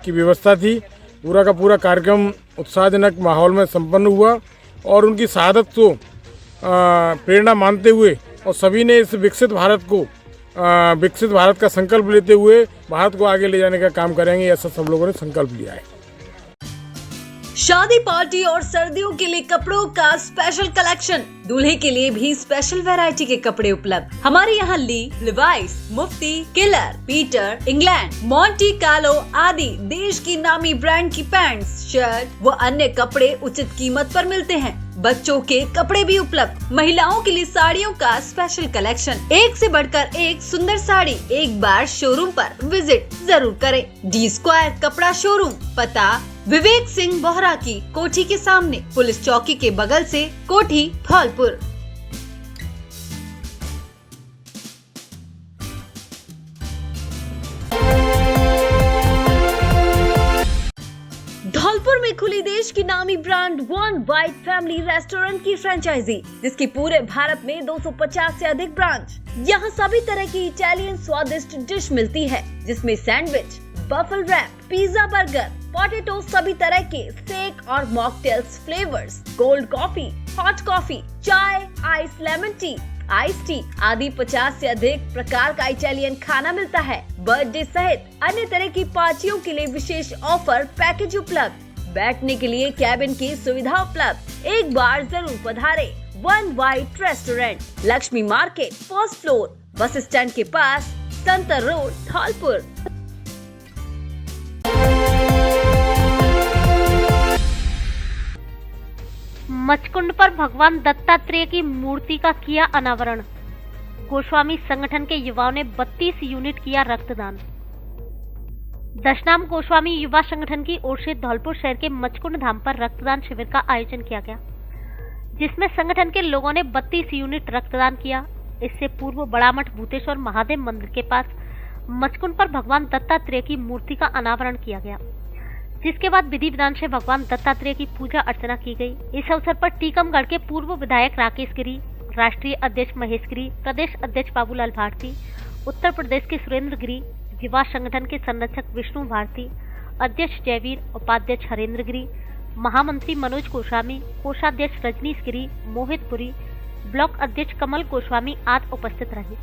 की व्यवस्था थी। पूरा का पूरा कार्यक्रम उत्साहजनक माहौल में संपन्न हुआ और उनकी शहादत को प्रेरणा मानते हुए और सभी ने इस विकसित भारत का संकल्प लेते हुए भारत को आगे ले जाने का काम करेंगे, ऐसा सब लोगों ने संकल्प लिया है। शादी, पार्टी और सर्दियों के लिए कपड़ों का स्पेशल कलेक्शन, दूल्हे के लिए भी स्पेशल वैरायटी के कपड़े उपलब्ध। हमारे यहाँ Lee, Levi's, Mufti, Killer, Peter, England, Monte Carlo आदि देश की नामी ब्रांड की पैंट्स, शर्ट व अन्य कपड़े उचित कीमत पर मिलते हैं। बच्चों के कपड़े भी उपलब्ध। महिलाओं के लिए साड़ियों का स्पेशल कलेक्शन, एक से बढ़कर एक सुंदर साड़ी। एक बार शोरूम पर विजिट जरूर करें। डी स्क्वायर कपड़ा शोरूम, पता विवेक सिंह बोहरा की कोठी के सामने, पुलिस चौकी के बगल से, कोठी, धौलपुर। धौलपुर में खुली देश की नामी brand one white family restaurant की फ्रेंचाइजी, जिसकी पूरे भारत में 250 से अधिक ब्रांच। यहाँ सभी तरह की इटालियन स्वादिष्ट डिश मिलती है, जिसमें sandwich, waffle wrap, pizza, burger, potato, सभी तरह के स्टेक और mocktails flavours, cold coffee, hot coffee, चाय, ice lemon tea, ice tea आदि 50 से अधिक प्रकार का इटालियन खाना मिलता है। बर्थडे सहित अन्य तरह की पार्टियों के लिए विशेष ऑफर पैकेज उपलब्ध। बैठने के लिए कैबिन की सुविधा उपलब्ध। एक बार जरूर पधारे। One white restaurant, Lakshmi market, first floor, बस स्टैंड के पास, संतर रोड, धौलपुर। मचकुंड पर भगवान दत्तात्रेय की मूर्ति का किया अनावरण। गोस्वामी संगठन के युवाओं ने 32 यूनिट किया रक्तदान। दशनाम गोस्वामी युवा संगठन की ओर से धौलपुर शहर के मचकुंड धाम पर रक्तदान शिविर का आयोजन किया गया, जिसमें संगठन के लोगों ने 32 यूनिट रक्तदान किया। इससे पूर्व बड़ा मठ भूतेश्वर महादेव मंदिर के पास मचकुंड पर भगवान दत्तात्रेय की मूर्ति का अनावरण किया गया, जिसके बाद विधि विधान से भगवान दत्तात्रेय की पूजा अर्चना की गई। इस अवसर पर टीकमगढ़ के पूर्व विधायक राकेश गिरी, राष्ट्रीय अध्यक्ष महेश गिरी, प्रदेश अध्यक्ष बाबूलाल भारती, उत्तर प्रदेश के सुरेंद्र गिरी, युवा संगठन के संरक्षक विष्णु भारती, अध्यक्ष जयवीर, उपाध्यक्ष हरेंद्र गिरी, महामंत्री मनोज गोस्वामी, कोषाध्यक्ष रजनीश गिरी, मोहित पुरी, ब्लॉक अध्यक्ष कमल गोस्वामी आदि उपस्थित रहे।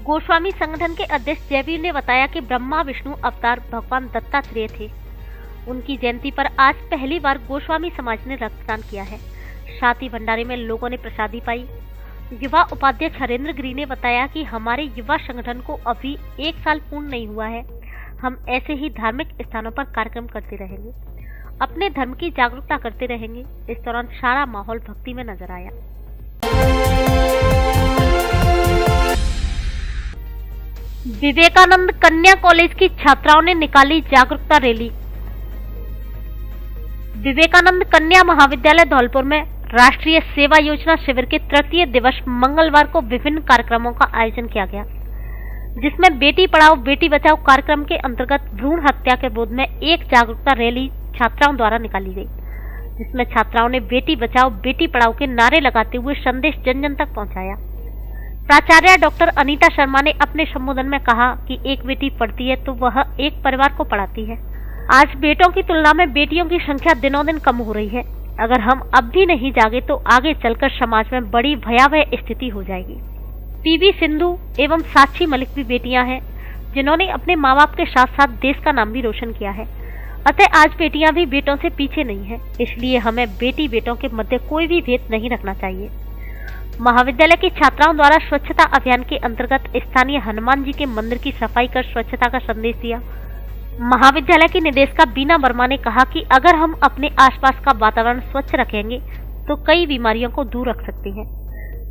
गोस्वामी संगठन के अध्यक्ष जयवीर ने बताया कि ब्रह्मा विष्णु अवतार भगवान दत्तात्रेय थे। उनकी जयंती पर आज पहली बार गोस्वामी समाज ने रक्तदान किया है। शादी भंडारे में लोगों ने प्रसादी पाई। युवा उपाध्यक्ष हरेंद्र गिरी ने बताया कि हमारे युवा संगठन को अभी 1 साल पूर्ण नहीं हुआ है। हम ऐसे ही धार्मिक स्थानों पर कार्यक्रम करते रहेंगे, अपने धर्म की जागरूकता करते रहेंगे। इस दौरान सारा माहौल भक्ति में नजर आया। विवेकानंद कन्या कॉलेज की छात्राओं ने निकाली जागरूकता रैली। विवेकानंद कन्या महाविद्यालय धौलपुर में राष्ट्रीय सेवा योजना शिविर के तृतीय दिवस मंगलवार को विभिन्न कार्यक्रमों का आयोजन किया गया, जिसमें बेटी पढ़ाओ बेटी बचाओ कार्यक्रम के अंतर्गत भ्रूण हत्या के विरोध में एक जागरूकता रैली छात्राओं द्वारा निकाली गई, जिसमें छात्राओं ने बेटी बचाओ बेटी पढ़ाओ के नारे लगाते हुए संदेश जन जन तक पहुंचाया। प्राचार्य डॉक्टर अनीता शर्मा ने अपने संबोधन में कहा कि एक बेटी पढ़ती है तो वह एक परिवार को पढ़ाती है। आज बेटों की तुलना में बेटियों की संख्या दिनों दिन कम हो रही है। अगर हम अब भी नहीं जागे तो आगे चलकर समाज में बड़ी भयावह स्थिति हो जाएगी। पीवी सिंधु एवं साक्षी मलिक भी बेटियां हैं, जिन्होंने अपने माँ बाप के साथ साथ देश का नाम भी रोशन किया है। अतः आज बेटियां भी बेटों से पीछे नहीं है, इसलिए हमें बेटी बेटों के मध्य कोई भी भेद नहीं रखना चाहिए। महाविद्यालय की छात्राओं द्वारा स्वच्छता अभियान के अंतर्गत स्थानीय हनुमान जी के मंदिर की सफाई कर स्वच्छता का संदेश दिया। महाविद्यालय की निदेशिका बीना वर्मा ने कहा कि अगर हम अपने आसपास का वातावरण स्वच्छ रखेंगे तो कई बीमारियों को दूर रख सकते हैं।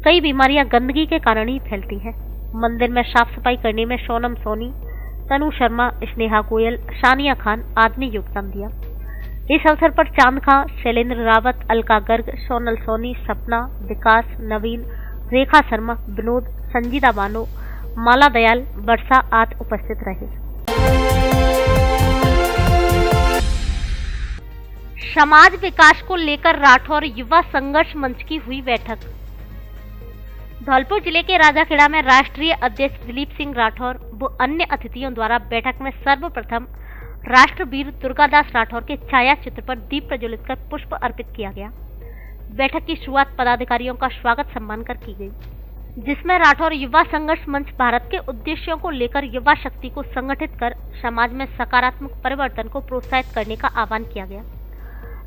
कई बीमारियां गंदगी के कारण ही फैलती हैं। मंदिर में साफ सफाई करने में सोनम सोनी, तनु शर्मा, स्नेहा गोयल, सानिया खान आदि ने योगदान दिया। इस अवसर पर चांद खां, शैलेंद्र रावत, अलका गर्ग, सोनल सोनी, सपना, विकास, नवीन, रेखा शर्मा, विनोद, संजीदा बानो, माला दयाल, वर्षा आदि उपस्थित रहे। समाज विकास को लेकर राठौर युवा संघर्ष मंच की हुई बैठक। धौलपुर जिले के राजाखेड़ा में राष्ट्रीय अध्यक्ष दिलीप सिंह राठौर व अन्य अतिथियों द्वारा बैठक में सर्वप्रथम राष्ट्रवीर दुर्गादास राठौर के छाया चित्र पर दीप प्रज्वलित कर पुष्प अर्पित किया गया। बैठक की शुरुआत पदाधिकारियों का स्वागत सम्मान कर की गई, जिसमें राठौर युवा संघर्ष मंच भारत के उद्देश्यों को लेकर युवा शक्ति को संगठित कर समाज में सकारात्मक परिवर्तन को प्रोत्साहित करने का आह्वान किया गया।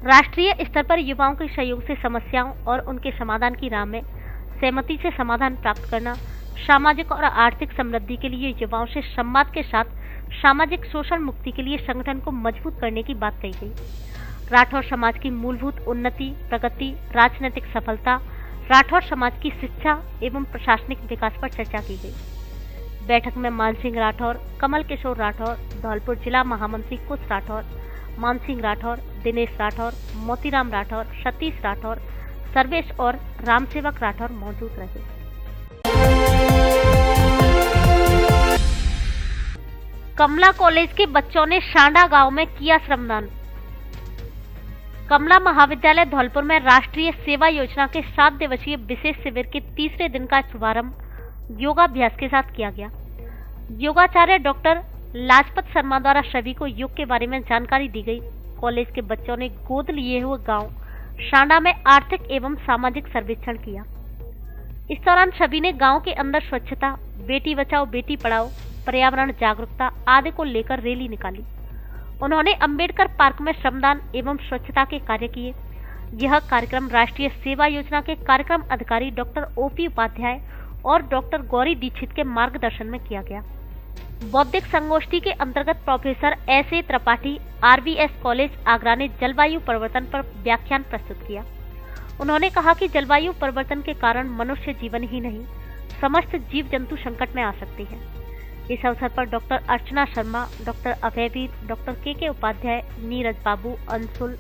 राष्ट्रीय स्तर पर युवाओं के सहयोग से समस्याओं और उनके समाधान की राह में सहमति से समाधान प्राप्त करना, सामाजिक और आर्थिक समृद्धि के लिए युवाओं से संवाद के साथ सामाजिक शोषण मुक्ति के लिए संगठन को मजबूत करने की बात कही गई। राठौर समाज की मूलभूत उन्नति, प्रगति, राजनीतिक सफलता, राठौर समाज की शिक्षा एवं प्रशासनिक विकास पर चर्चा की गई। बैठक में मान सिंह राठौर, कमल किशोर राठौर, धौलपुर जिला महामंत्री कुश राठौर, मान सिंह राठौर, दिनेश राठौर, मोतीराम राठौर, सतीश राठौर, सर्वेश और रामसेवक राठौर मौजूद रहे। कमला कॉलेज के बच्चों ने शांडा गांव में किया श्रमदान। कमला महाविद्यालय धौलपुर में राष्ट्रीय सेवा योजना के 7 दिवसीय विशेष शिविर के तीसरे दिन का शुभारंभ योगाभ्यास के साथ किया गया। योगाचार्य डॉक्टर लाजपत शर्मा द्वारा सभी को योग के बारे में जानकारी दी गई। कॉलेज के बच्चों ने गोद लिए हुए गांव शांडा में आर्थिक एवं सामाजिक सर्वेक्षण किया। इस दौरान सभी ने गांव के अंदर स्वच्छता, बेटी बचाओ बेटी पढ़ाओ, पर्यावरण जागरूकता आदि को लेकर रैली निकाली। उन्होंने अंबेडकर पार्क में श्रमदान एवं स्वच्छता के कार्य किए। यह कार्यक्रम राष्ट्रीय सेवा योजना के कार्यक्रम अधिकारी डॉक्टर ओपी उपाध्याय और डॉक्टर गौरी दीक्षित के मार्गदर्शन में किया गया। बौद्धिक संगोष्ठी के अंतर्गत professor एस.ए. Tripathi, RVS college Agra ने जलवायु परिवर्तन पर व्याख्यान प्रस्तुत किया। उन्होंने कहा कि जलवायु परिवर्तन के कारण मनुष्य जीवन ही नहीं, समस्त जीव जंतु संकट में आ सकते हैं। इस अवसर पर doctor Archana Sharma, doctor Abhayveer, doctor के उपाध्याय, नीरज बाबू, अंशुल,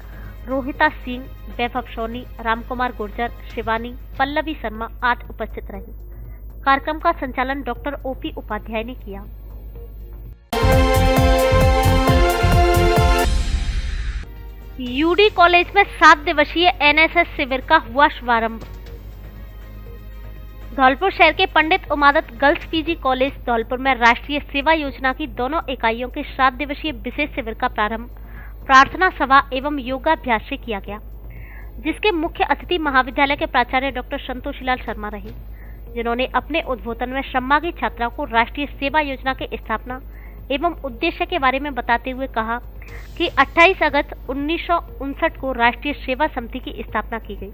रोहिता सिंह, वैभव सोनी, रामकुमार गुर्जर, शिवानी, पल्लवी शर्मा आदि उपस्थित रहे। कार्यक्रम का संचालन डॉक्टर ओपी उपाध्याय ने किया। यूडी कॉलेज में 7 दिवसीय एनएसएस शिविर का हुआ शुभारंभ। धौलपुर शहर के Pandit Umadatt girls PG college Dholpur में राष्ट्रीय सेवा योजना की दोनों इकाइयों के 7 दिवसीय विशेष शिविर का प्रारंभ प्रार्थना सभा एवं योगाभ्यास से किया गया, जिसके मुख्य अतिथि महाविद्यालय के प्राचार्य डॉक्टर संतोषीलाल शर्मा रहे, जिन्होंने अपने उद्बोधन में सम्मानित छात्राओं को राष्ट्रीय सेवा योजना के स्थापना एवं उद्देश्य के बारे में बताते हुए कहा कि 28 अगस्त 1959 को राष्ट्रीय सेवा समिति की स्थापना की गई।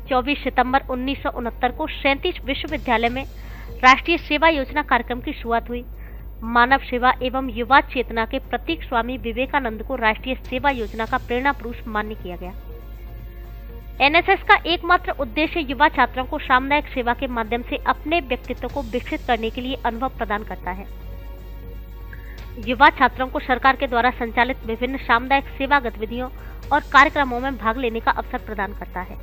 24 सितंबर 1969 को 37 विश्वविद्यालय में राष्ट्रीय सेवा योजना कार्यक्रम की शुरुआत हुई। मानव सेवा एवं युवा चेतना के प्रतीक स्वामी विवेकानंद को राष्ट्रीय सेवा योजना का प्रेरणा पुरुष मान्य किया गया। एनएसएस का एकमात्र उद्देश्य युवा छात्रों को सामुदायिक सेवा के माध्यम से अपने व्यक्तित्व को विकसित करने के लिए अनुभव प्रदान करता है। युवा छात्रों को सरकार के द्वारा संचालित विभिन्न सामुदायिक सेवा गतिविधियों और कार्यक्रमों में भाग लेने का अवसर प्रदान करता है।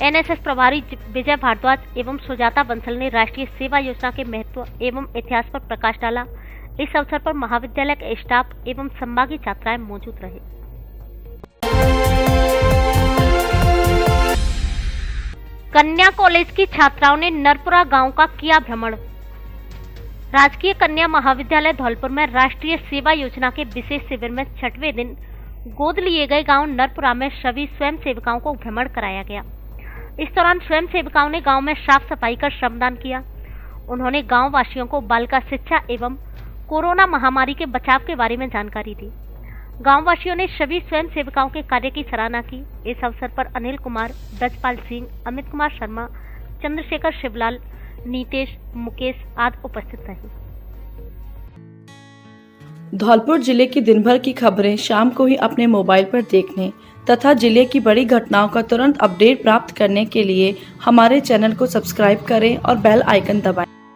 एनएसएस प्रभारी विजय भारद्वाज एवं सुजाता बंसल ने राष्ट्रीय सेवा योजना के महत्व एवं इतिहास पर प्रकाश डाला। इस अवसर पर महाविद्यालय के स्टाफ एवं संभागीय छात्राएं मौजूद रहे। कन्या कॉलेज की छात्राओं ने नरपुरा गांव का किया भ्रमण। राजकीय कन्या महाविद्यालय धौलपुर में राष्ट्रीय सेवा योजना के विशेष शिविर में 6वें दिन गोद लिए गए गांव नरपुरा में सभी स्वयं सेविकाओं को भ्रमण कराया गया। इस दौरान स्वयं सेविकाओं ने गांव में साफ सफाई कर श्रमदान किया। उन्होंने गांव वासियों को बालिका शिक्षा एवं कोरोना महामारी के बचाव के बारे में जानकारी दी। गांव वासियों ने सभी स्वयं सेविकाओं के कार्य की सराहना की। इस अवसर पर अनिल कुमार, ब्रजपाल सिंह, अमित कुमार शर्मा, चंद्रशेखर शिवलाल, नीतेश, मुकेश आदि उपस्थित रहे। धौलपुर जिले की दिन भर की खबरें शाम को ही अपने मोबाइल पर देखने तथा जिले की बड़ी घटनाओं का तुरंत अपडेट प्राप्त करने के लिए हमारे चैनल को सब्सक्राइब करें और बेल आइकन दबाएं।